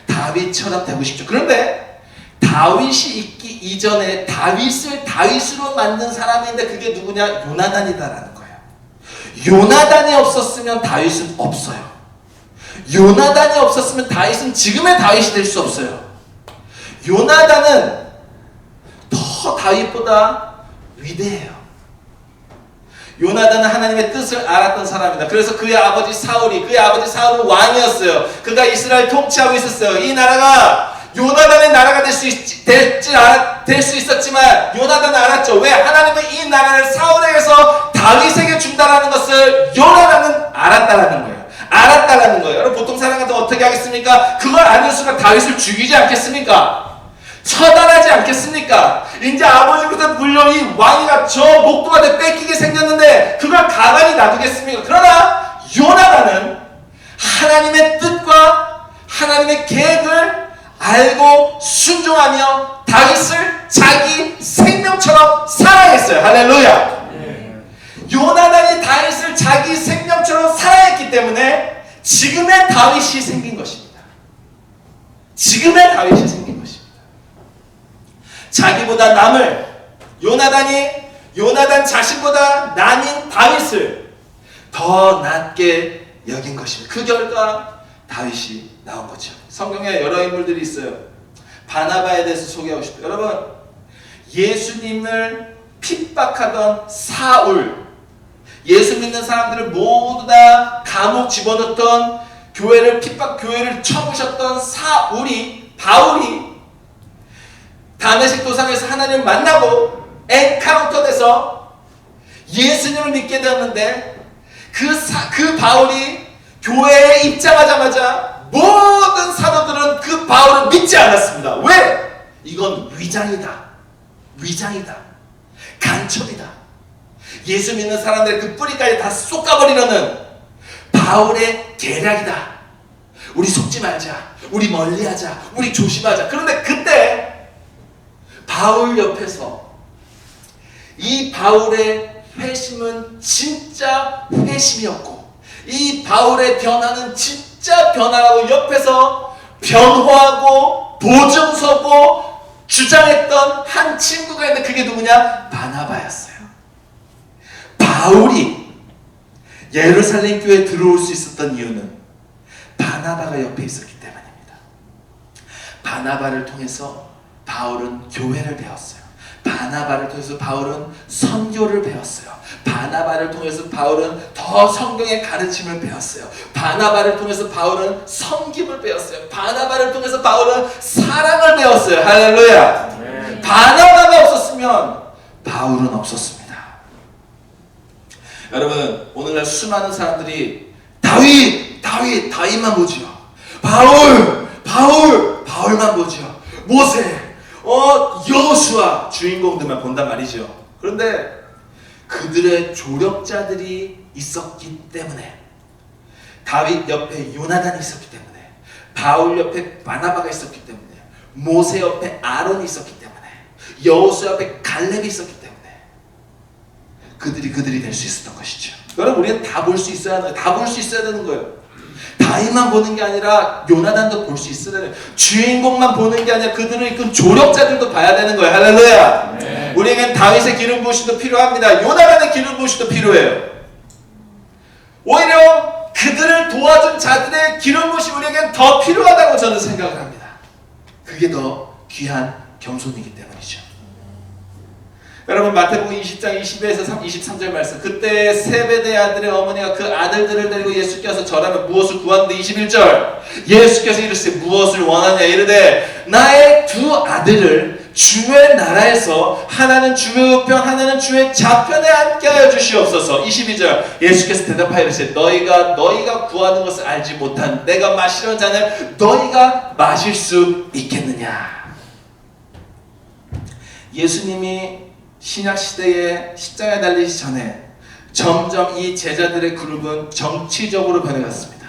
다윗처럼 되고 싶죠. 그런데 다윗이 있기 이전에 다윗을 다윗으로 만든 사람인데 그게 누구냐? 요나단이다라는 거예요. 요나단이 없었으면 다윗은 없어요. 요나단이 없었으면 다윗은 지금의 다윗이 될 수 없어요. 요나단은 더 다윗보다 위대해요. 요나단은 하나님의 뜻을 알았던 사람입니다. 그래서 그의 아버지 사울은 왕이었어요. 그가 이스라엘 통치하고 있었어요. 이 나라가 요나단의 나라가 될 수 있었지만 요나단은 알았죠. 왜? 하나님은 이 나라를 사울에게서 다윗에게 준다라는 것을 요나단은 알았다라는 거예요. 여러분 보통 사람 같으면 어떻게 하겠습니까? 그걸 아는 순간 다윗을 죽이지 않겠습니까? 처단하지 않겠습니까? 이제 아버지부터 물론 이 왕이가 저 목도한테 뺏기게 생겼는데 그걸 가만히 놔두겠습니까? 그러나 요나단은 하나님의 뜻과 하나님의 계획을 알고 순종하며 다윗을 자기 생명처럼 사랑했어요. 할렐루야. 요나단이 다윗을 자기 생명처럼 사랑했기 때문에 지금의 다윗이 생긴 것입니다. 지금의 다윗이 생긴 것입니다. 자기보다 남을 요나단 자신보다 남인 다윗을 더 낮게 여긴 것입니다. 그 결과 다윗이 나온 거죠. 성경에 여러 인물들이 있어요. 바나바에 대해서 소개하고 싶어요. 여러분, 예수님을 핍박하던 사울, 예수 믿는 사람들을 모두 다 감옥 집어넣던 교회를 쳐부셨던 바울이 다메섹 도상에서 하나님을 만나고 엔카운터 돼서 예수님을 믿게 되었는데 그 바울이 교회에 입장하자마자 모든 사도들은 그 바울을 믿지 않았습니다. 왜? 이건 위장이다. 간첩이다. 예수 믿는 사람들의 그 뿌리까지 다 쏟아버리려는 바울의 계략이다. 우리 속지 말자. 우리 멀리하자. 우리 조심하자. 그런데 그때 바울 옆에서 이 바울의 회심은 진짜 회심이었고 이 바울의 변화는 진짜 변화라고 옆에서 변호하고 보증서고 주장했던 한 친구가 있는데 그게 누구냐? 바나바였어요. 바울이 예루살렘 교회에 들어올 수 있었던 이유는 바나바가 옆에 있었기 때문입니다. 바나바를 통해서 바울은 교회를 배웠어요. 바나바를 통해서 바울은 선교를 배웠어요. 바나바를 통해서 바울은 더 성경의 가르침을 배웠어요. 바나바를 통해서 바울은 섬김을 배웠어요. 바나바를 통해서 바울은 사랑을 배웠어요. 할렐루야. 네. 바나바가 없었으면 바울은 없었습니다. 여러분, 오늘날 수많은 사람들이 다윗만 보지요. 바울만 보지요. 모세, 여호수아 주인공들만 본단 말이죠. 그런데 그들의 조력자들이 있었기 때문에, 다윗 옆에 요나단이 있었기 때문에, 바울 옆에 바나바가 있었기 때문에, 모세 옆에 아론이 있었기 때문에, 여호수아 옆에 갈렙이 있었기 때문에 그들이 될 수 있었던 것이죠. 여러분, 우리는 다 볼 수 있어야 하는 거예요. 다 볼 수 있어야 되는 거예요. 다윗만 보는 게 아니라 요나단도 볼 수 있어야 되는 거예요. 주인공만 보는 게 아니라 그들을 이끈 조력자들도 봐야 되는 거예요. 할렐루야. 네. 우리에겐 다윗의 기름 부으심도 필요합니다. 요나단의 기름 부으심도 필요해요. 오히려 그들을 도와준 자들의 기름 부으심이 우리에겐 더 필요하다고 저는 생각을 합니다. 그게 더 귀한 겸손이기 때문이죠. 여러분, 마태복음 20장 22에서 23절 말씀. 그때 세베대 아들의 어머니가 그 아들들을 데리고 예수께 와서 절하며 무엇을 구하는데 21절. 예수께서 이르시되 무엇을 원하냐 이르되 나의 두 아들을 주의 나라에서 하나는 주의 우편 하나는 주의 좌편에 앉게 하여 주시옵소서. 22절. 예수께서 대답하여 이르시되 너희가 구하는 것을 알지 못한 내가 마시려는 잔을 너희가 마실 수 있겠느냐. 예수님이 신약시대에 십자가에 달리기 전에 점점 이 제자들의 그룹은 정치적으로 변해갔습니다.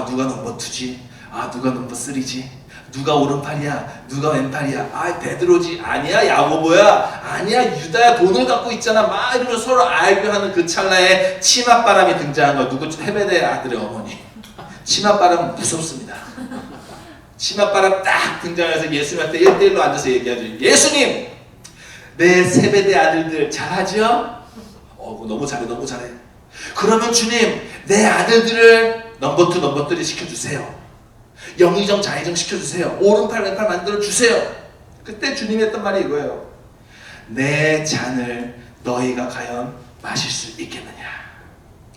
누가 넘버 2지? 누가 넘버 3지? 누가 오른팔이야? 누가 왼팔이야? 베드로지? 아니야 야고보야? 아니야 유다야? 돈을 갖고 있잖아. 막 이러면서 서로 알교하는 그 찰나에 치맛바람이 등장한 거. 누구? 헤베대 아들의 어머니. 치맛바람 무섭습니다. 치맛바람 딱 등장해서 예수님한테 1대1로 앉아서 얘기하죠. 예수님! 내 세베대 아들들 잘하죠? 너무 잘해. 그러면 주님, 내 아들들을 넘버 2, 넘버 3 시켜주세요. 영의정, 좌의정 시켜주세요. 오른팔, 왼팔 만들어주세요. 그때 주님이 했던 말이 이거예요. 내 잔을 너희가 과연 마실 수 있겠느냐.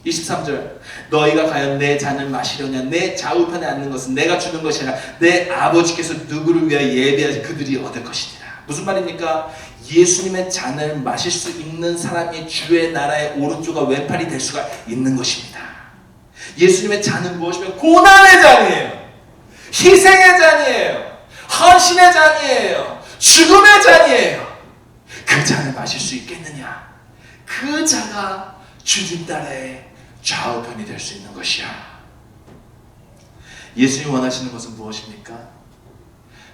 23절. 너희가 과연 내 잔을 마시려냐. 내 좌우편에 앉는 것은 내가 주는 것이 아니라 내 아버지께서 누구를 위하여 예비하지 그들이 얻을 것이니라. 무슨 말입니까? 예수님의 잔을 마실 수 있는 사람이 주의 나라의 오른쪽과 왼팔이 될 수가 있는 것입니다. 예수님의 잔은 무엇이며? 고난의 잔이에요. 희생의 잔이에요. 헌신의 잔이에요. 죽음의 잔이에요. 그 잔을 마실 수 있겠느냐? 그 자가 주님 나라의 좌우편이 될 수 있는 것이야. 예수님이 원하시는 것은 무엇입니까?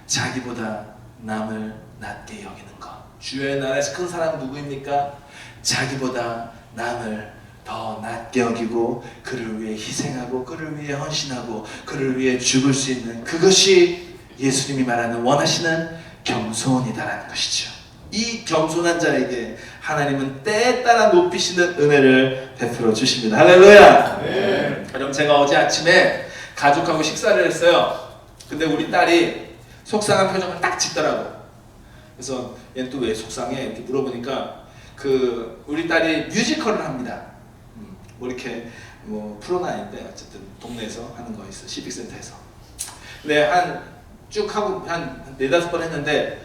자기보다 남을 낮게 여기는 것. 주의 나라에서 큰 사람 누구입니까? 자기보다 남을 더 낮게 여기고 그를 위해 희생하고 그를 위해 헌신하고 그를 위해 죽을 수 있는, 그것이 예수님이 말하는 원하시는 겸손이다라는 것이죠. 이 겸손한 자에게 하나님은 때에 따라 높이시는 은혜를 베풀어 주십니다. 할렐루야. 네. 그럼 제가 어제 아침에 가족하고 식사를 했어요. 근데 우리 딸이 속상한 표정을 딱 짓더라고. 그래서 얘는 또 왜 속상해? 이렇게 물어보니까 우리 딸이 뮤지컬을 합니다. 뭐 이렇게 뭐 프로는 아닌데 어쨌든 동네에서 하는 거 있어, 시빅센터에서. 근데 쭉 하고 한 4-5번 했는데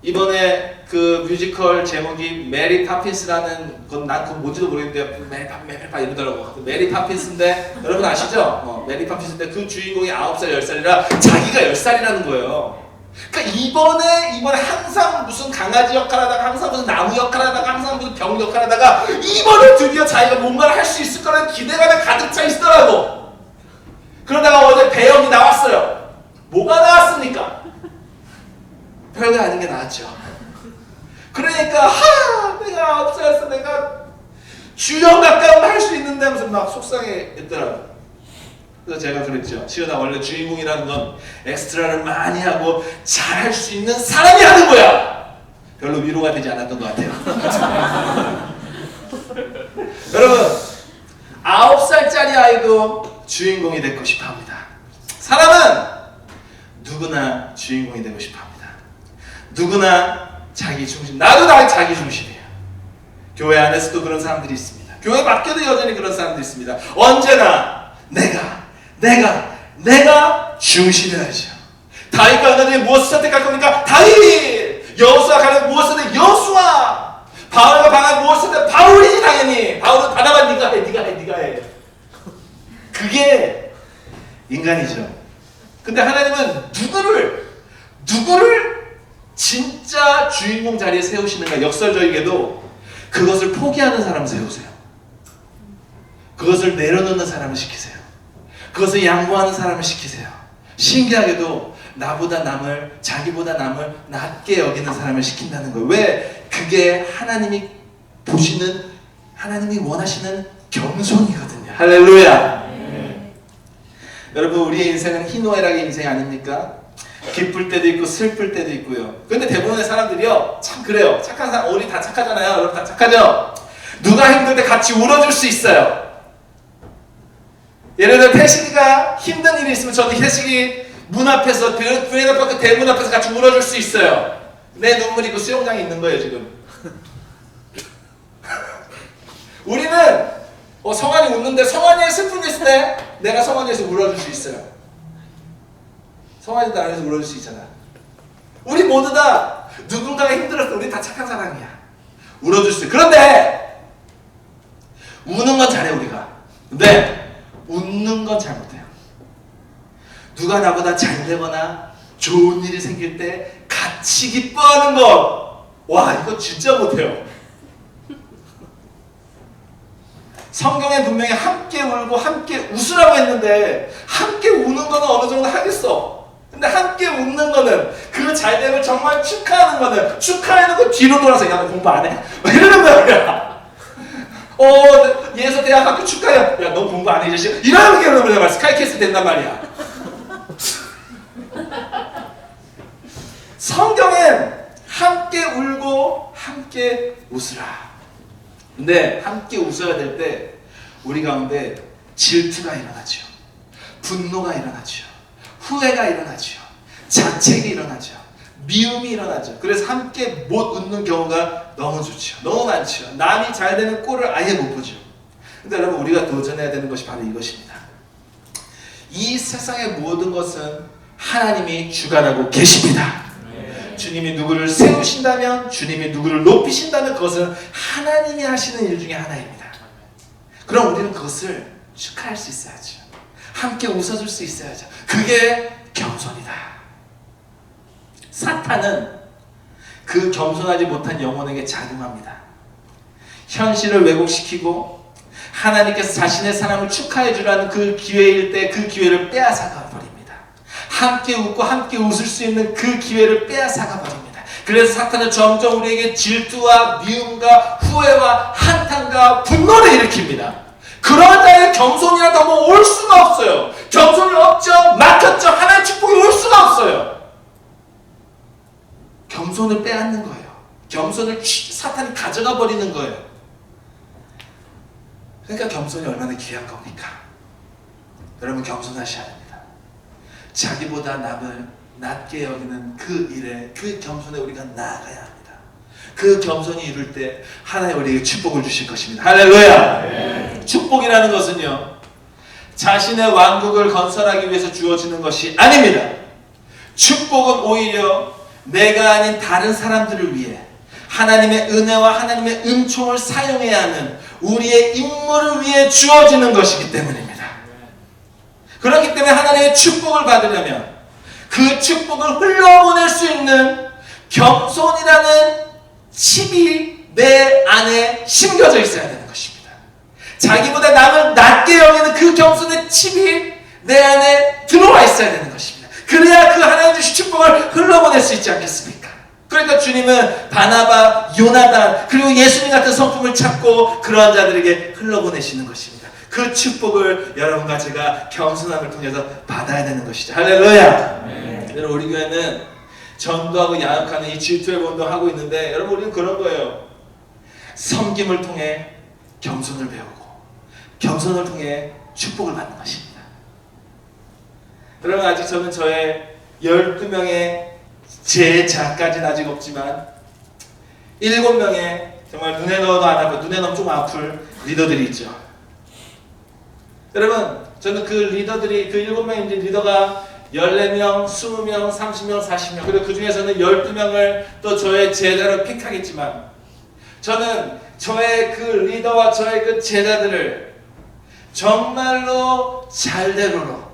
이번에 그 뮤지컬 제목이 메리 파핀스라는 건 난 그건 뭔지도 모르겠는데 메리 파 이러더라고. 메리 파핀스인데 여러분 아시죠? 메리 파핀스인데 그 주인공이 9살 10살이라 자기가 10살이라는 거예요. 그러니까 이번에 항상 무슨 강아지 역할하다가 항상 무슨 나무 역할하다가 항상 무슨 병 역할하다가 이번에 드디어 자기가 뭔가를 할 수 있을 거라는 기대감에 가득 차 있더라고. 그러다가 어제 배역이 나왔어요. 뭐가 나왔습니까? 별거 아닌 게 나왔죠. 그러니까 내가 9살에서 내가 주연 가까운 할 수 있는데 하면서 막 속상해 했더라고. 그래서 제가 그랬죠. 시은아, 원래 주인공이라는 건 엑스트라를 많이 하고 잘할 수 있는 사람이 하는 거야. 별로 위로가 되지 않았던 것 같아요. 여러분, 9살짜리 아이도 주인공이 되고 싶어 합니다. 사람은 누구나 주인공이 되고 싶어 합니다. 누구나 자기 중심, 나도 다 자기 중심이에요. 교회 안에서도 그런 사람들이 있습니다. 교회 밖에도 여전히 그런 사람들이 있습니다. 언제나 내가 중심이야죠. 다윗과 얼마 전에 무엇을 선택할 겁니까? 다윗! 여호수아 가면 무엇을 선택? 여호수아! 바울과 방한 무엇을 선택? 바울이지 당연히. 바울은 받아봐. 네가 해. 그게 인간이죠. 근데 하나님은 누구를 진짜 주인공 자리에 세우시는가? 역설적이게도 그것을 포기하는 사람을 세우세요. 그것을 내려놓는 사람을 시키세요. 그것을 양보하는 사람을 시키세요. 신기하게도 자기보다 남을 낮게 여기는 사람을 시킨다는 거예요. 왜? 그게 하나님이 원하시는 겸손이거든요. 할렐루야. 여러분, 우리의 인생은 희노애락의 인생이 아닙니까? 기쁠 때도 있고 슬플 때도 있고요. 근데 대부분의 사람들이요, 참 그래요. 착한 사람, 우리 다 착하잖아요. 여러분 다 착하죠? 누가 힘들 때 같이 울어줄 수 있어요. 예를 들어 태식이가 힘든 일이 있으면 저도 태식이 문 앞에서, 부에나파크 대문 앞에서 같이 울어줄 수 있어요. 내 눈물이 그 수영장에 있는 거예요 지금. 우리는 성환이 웃는데 성환이의 슬픈 일 있을 때 내가 성환이에서 울어줄 수 있어요. 성환이도 안에서 울어줄 수 있잖아. 우리 모두 다 누군가가 힘들었을 때 우리 다 착한 사람이야. 울어줄 수 있어요. 그런데 우는 건 잘해 우리가. 근데 웃는 건 잘 못해요. 누가 나보다 잘 되거나 좋은 일이 생길 때 같이 기뻐하는 것, 와, 이거 진짜 못해요. 성경에 분명히 함께 울고 함께 웃으라고 했는데 함께 우는 거는 어느 정도 하겠어. 근데 함께 웃는 거는, 그 잘됨을 정말 축하하는 거는, 축하해놓고 뒤로 돌아서 야, 너 공부 안 해? 이러는 거야. 얘에서 대학 학교 축하해. 야, 너 공부 안 해, 이 자식? 이러는 게 여러분 말 스카이캐슬 된단 말이야. 성경엔 함께 울고 함께 웃으라. 근데 함께 웃어야 될 때 우리 가운데 질투가 일어나죠. 분노가 일어나죠. 후회가 일어나죠. 자책이 일어나죠. 미움이 일어나죠. 그래서 함께 못 웃는 경우가 너무 좋죠. 너무 많죠. 남이 잘 되는 꼴을 아예 못 보죠. 근데 여러분, 우리가 도전해야 되는 것이 바로 이것입니다. 이 세상의 모든 것은 하나님이 주관하고 계십니다. 주님이 누구를 세우신다면, 주님이 누구를 높이신다면 그것은 하나님이 하시는 일 중에 하나입니다. 그럼 우리는 그것을 축하할 수 있어야죠. 함께 웃어줄 수 있어야죠. 그게 겸손이다. 사탄은 그 겸손하지 못한 영혼에게 작용합니다. 현실을 왜곡시키고 하나님께서 자신의 사람을 축하해 주라는 그 기회일 때 그 기회를 빼앗아가 버립니다. 함께 웃고 함께 웃을 수 있는 그 기회를 빼앗아가 버립니다. 그래서 사탄은 점점 우리에게 질투와 미움과 후회와 한탄과 분노를 일으킵니다. 그런 자의 겸손이라도 뭐 올 수가 없어요. 겸손이 없죠. 막혔죠. 하나님의 축복이 올 수가 없어요. 겸손을 빼앗는 거예요. 겸손을 사탄이 가져가 버리는 거예요. 그러니까 겸손이 얼마나 귀한 겁니까? 여러분, 겸손하셔야 합니다. 자기보다 남을 낮게 여기는 그 일에, 그 겸손에 우리가 나아가야 합니다. 그 겸손이 이룰 때 하나님 우리에게 축복을 주실 것입니다. 할렐루야! 네. 축복이라는 것은요, 자신의 왕국을 건설하기 위해서 주어지는 것이 아닙니다. 축복은 오히려 내가 아닌 다른 사람들을 위해 하나님의 은혜와 하나님의 은총을 사용해야 하는 우리의 임무를 위해 주어지는 것이기 때문입니다. 그렇기 때문에 하나님의 축복을 받으려면 그 축복을 흘러보낼 수 있는 겸손이라는 칩이 내 안에 심겨져 있어야 되는 것입니다. 자기보다 남을 낮게 여기는 그 겸손의 칩이 내 안에 들어와 있어야 되는 것입니다. 그래야 그 하나님 주신 축복을 흘러보낼 수 있지 않겠습니까? 그러니까 주님은 바나바, 요나단, 그리고 예수님 같은 성품을 찾고 그러한 자들에게 흘러보내시는 것입니다. 그 축복을 여러분과 제가 겸손함을 통해서 받아야 되는 것이죠. 할렐루야! 네. 여러분, 우리 교회는 전도하고 양육하는 이 질투의 본도 하고 있는데, 여러분, 우리는 그런 거예요. 섬김을 통해 겸손을 배우고 겸손을 통해 축복을 받는 것입니다. 여러분, 아직 저는 저의 12명의 제자까지는 아직 없지만 7명의 정말 눈에 넣어도 안 아플, 눈에 넣으면 좀 아플 리더들이 있죠. 여러분, 저는 그 리더들이, 그 7명의 리더가 14명, 20명, 30명, 40명, 그리고 그 중에서는 12명을 또 저의 제자로 픽하겠지만, 저는 저의 그 리더와 저의 그 제자들을 정말로 잘되도록,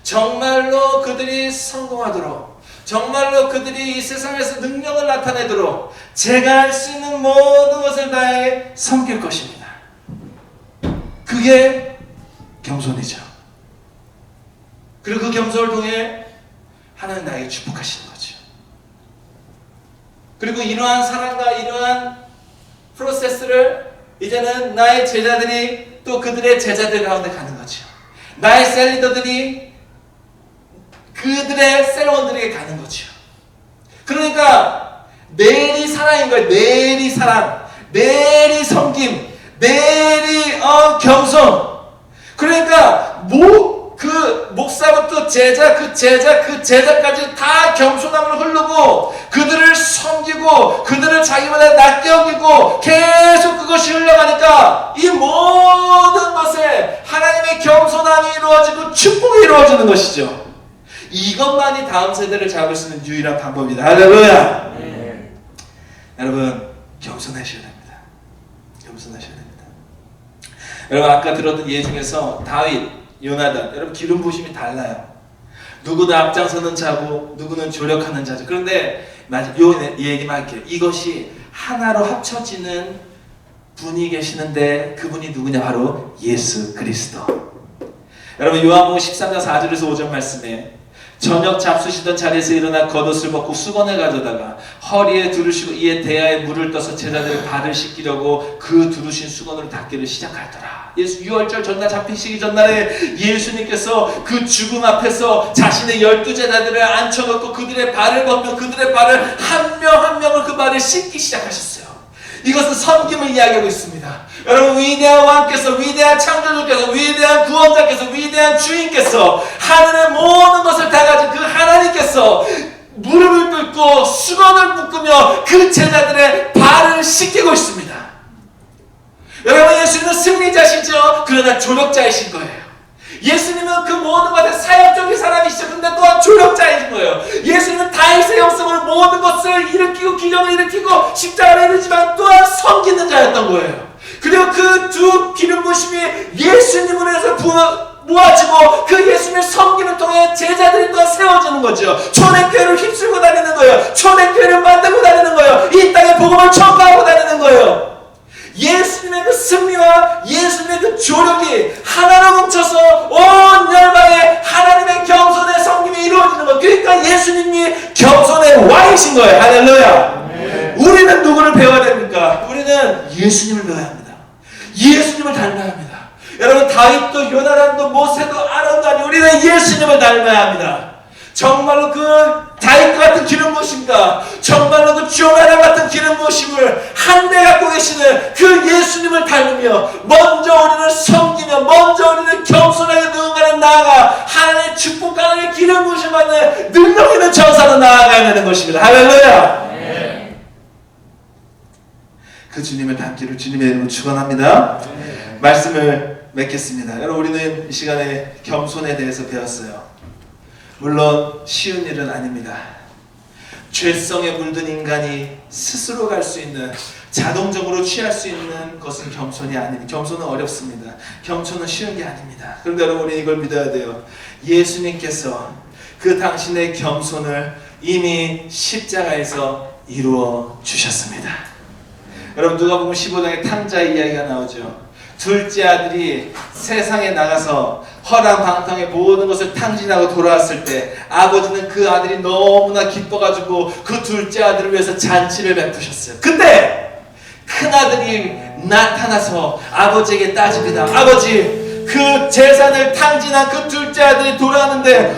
정말로 그들이 성공하도록, 정말로 그들이 이 세상에서 능력을 나타내도록 제가 할 수 있는 모든 것을 다해 섬길 것입니다. 그게 겸손이죠. 그리고 그 겸손을 통해 하나님 나에게 축복하시는 거죠. 그리고 이러한 사랑과 이러한 프로세스를 이제는 나의 제자들이 또 그들의 제자들 가운데 가는 거죠. 나의 셀리더들이 그들의 셀원들에게 가는 거죠. 그러니까 내리 사랑인 거예요. 내리 사랑, 내리 섬김, 내리 겸손. 그러니까 그 목사부터 제자, 그 제자까지 다 겸손함으로 흐르고 그들을 섬기고 그들을 자기보다 낮게 여기고 계속 그것이 흘러가니까 이 모든 것에 하나님의 겸손함이 이루어지고 축복이 이루어지는 것이죠. 이것만이 다음 세대를 잡을 수 있는 유일한 방법이다. 할렐루야! 네. 여러분, 겸손하셔야 됩니다. 겸손하셔야 됩니다. 여러분, 아까 들었던 예 중에서 다윗, 요나단, 여러분 기름 부심이 달라요. 누구는 앞장서는 자고 누구는 조력하는 자죠. 그런데 요 얘기만 할게요. 이것이 하나로 합쳐지는 분이 계시는데 그분이 누구냐? 바로 예수 그리스도. 여러분, 요한복음 13장 4절에서 5절 말씀에 저녁 잡수시던 자리에서 일어나 겉옷을 벗고 수건을 가져다가 허리에 두르시고 이에 대야에 물을 떠서 제자들의 발을 씻기려고 그 두르신 수건으로 닦기를 시작하더라. 예수 유월절 전날 잡히시기 전날에 예수님께서 그 죽음 앞에서 자신의 12제자들을 앉혀놓고 그들의 발을 벗며 그들의 발을 한 명 한 명을 그 발을 씻기 시작하셨어요. 이것은 섬김을 이야기하고 있습니다. 여러분, 위대한 왕께서, 위대한 창조주께서, 위대한 구원자께서, 위대한 주인께서, 하늘의 모든 것을 다 가진 그 하나님께서 무릎을 꿇고 수건을 묶으며 그 제자들의 발을 씻기고 있습니다. 여러분, 예수님은 승리자시죠. 그러나 조력자이신 거예요. 예수님은 그 모든 것에 사역적인 사람이시죠. 근데 또한 조력자이신 거예요. 예수님은 다윗의 영성으로 모든 것을 일으키고 기적을 일으키고 십자가를 이루지만 또한 섬기는 자였던 거예요. 그리고 그 두 기름 부심이 예수님으로 해서 모아지고 그 예수님의 섬김을 통해 제자들이 또한 세워지는 거죠. 초대교회를 휩쓸고 다니는 거예요. 초대교회를 만들고 다니는 거예요. 이 땅에 복음을 전파하고 다니는 거예요. 예수님의 그 승리와 예수님의 그 조력이 하나로 뭉쳐서 온 열방에 하나님의 겸손의 섬김이 이루어지는 그러니까 예수님이 겸손의 왕이신 거예요. 할렐루야. 우리는 누구를 배워야 됩니까? 우리는 예수님을 배워야 합니다. 예수님을 닮아야 합니다. 여러분, 다윗도 요나단도 모세도 아론도 아니, 우리는 예수님을 닮아야 합니다. 정말로 그 다윗 같은 기름 부으심과 정말로 그 요나단 같은 기름 부으심을 한데 갖고 계시는 그 예수님을 닮으며 먼저 우리를 섬기며 먼저 우리를 겸손하게 누군가를 나아가 하나님의 축복과 하나님의 기름 부으심 받는 능력 있는 전사로 나아가야 되는 것입니다. 할렐루야. 그 주님을 닮기를 주님의 이름으로 축원합니다. 말씀을 맺겠습니다. 여러분, 우리는 이 시간에 겸손에 대해서 배웠어요. 물론 쉬운 일은 아닙니다. 죄성에 물든 인간이 스스로 갈 수 있는, 자동적으로 취할 수 있는 것은 겸손이 아닙니다. 겸손은 어렵습니다. 겸손은 쉬운 게 아닙니다. 그런데 여러분, 우리 이걸 믿어야 돼요. 예수님께서 그 당신의 겸손을 이미 십자가에서 이루어 주셨습니다. 여러분, 누가복음 15장에 탕자 이야기가 나오죠. 둘째 아들이 세상에 나가서 허랑방탕의 모든 것을 탕진하고 돌아왔을 때 아버지는 그 아들이 너무나 기뻐가지고 그 둘째 아들을 위해서 잔치를 베푸셨어요. 근데 큰아들이 나타나서 아버지에게 따집니다. 아버지, 그 재산을 탕진한 그 둘째 아들이 돌아왔는데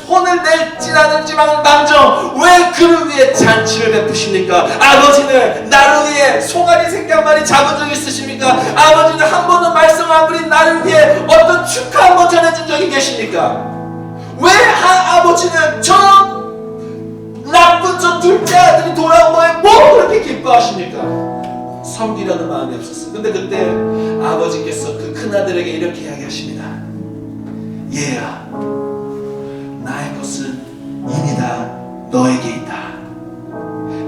혼을 낼지 않을지만 망정 왜 그를 위해 잔치를 베푸십니까? 아버지는 나를 위해 송아지 새끼 한 마리 잡은 적 있으십니까? 아버지는 한 번도 말씀 안 부린 나를 위해 어떤 축하 한 번 전해준 적이 계십니까? 왜 아버지는 저 나쁜 저 둘째 아들이 돌아온 거에 뭐 그렇게 기뻐하십니까? 섬기려는 마음이 없었어요. 근데 그때 아버지께서 그 큰아들에게 이렇게 이야기하십니다. 얘야, 나의 것은 이미 다 너에게 있다.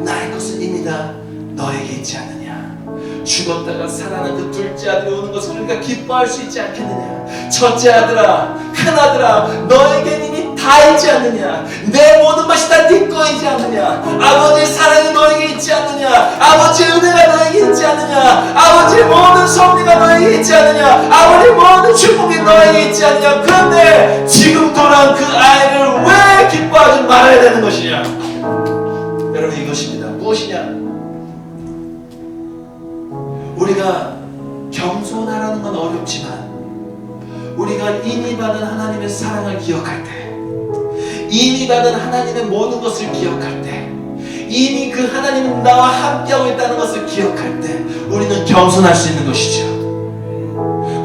나의 것은 이미 다 너에게 있지 않느냐. 죽었다가 살아난 그 둘째 아들이 오는 것을 우리가 기뻐할 수 있지 않겠느냐. 첫째 아들아, 큰아들아, 너에겐 이미 다 있지 않느냐. 내 모든 것이 다 네 거이지 않느냐. 아버지의 사랑이 너에게 있지 않느냐. 아버지의 은혜가 너에게 있지 않느냐. 아버지의 모든 섭리가 너에게 있지 않느냐. 아버지의 모든 축복이 너에게 있지 않느냐. 그런데 지금 돌아온 그 아이를 왜 기뻐하지 말아야 되는 것이냐. 여러분, 이것입니다. 무엇이냐. 우리가 겸손하라는 건 어렵지만 우리가 이미 받은 하나님의 사랑을 기억할 때, 이미 받은 하나님의 모든 것을 기억할 때, 이미 그 하나님은 나와 함께하고 있다는 것을 기억할 때 우리는 겸손할 수 있는 것이죠.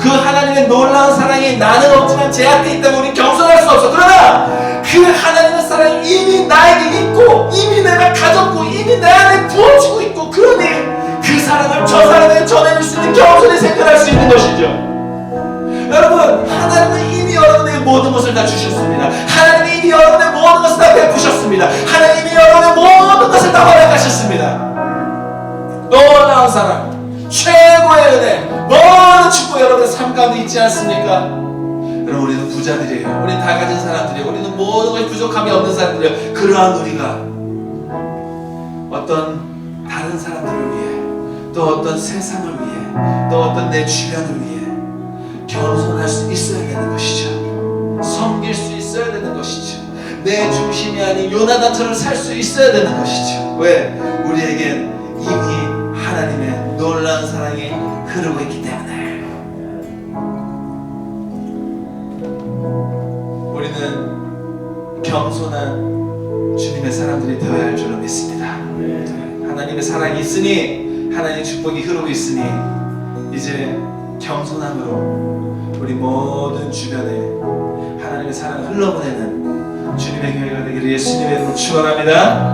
그 하나님의 놀라운 사랑이 나는 없지만 제한테 있다면 우리는 겸손할 수 없어. 그러나 그 하나님의 사랑이 이미 나에게 있고 이미 내가 가졌고 이미 내 안에 부어지고 있고, 그러니 그 사랑을 저 사람에게 전해줄 수 있는 겸손히 생각할 수 있는 것이죠. 여러분, 하나님은 이미 여러분에게 모든 것을 다 주셨습니다. 하나님이 이미 여러분의 모든 것을 다 베푸셨습니다. 하나님이 여러분의 모든 것을 다 허락하셨습니다. 놀라운 사랑, 최고의 은혜, 모든 축복 여러분의 삶 가운데 있지 않습니까? 여러분, 우리는 부자들이에요. 우리는 다 가진 사람들이에요. 우리는 모든 것이 부족함이 없는 사람들이에요. 그러한 우리가 어떤 다른 사람들을 위해, 또 어떤 세상을 위해, 또 어떤 내 주변을 위해 겸손할 수 있어야 되는 것이죠. 섬길 수 있어야 되는 것이죠. 내 중심이 아닌 요나단처럼 살 수 있어야 되는 것이죠. 왜? 우리에겐 이미 하나님의 놀라운 사랑이 흐르고 있기 때문에. 우리는 겸손한 주님의 사람들이 되어야 할 줄로 믿습니다. 하나님의 사랑이 있으니, 하나님의 축복이 흐르고 있으니 이제 겸손함으로 우리 모든 주변에 하나님의 사랑을 흘러보내는 주님의 교회가 되기를 예수님의 이름으로 축원합니다.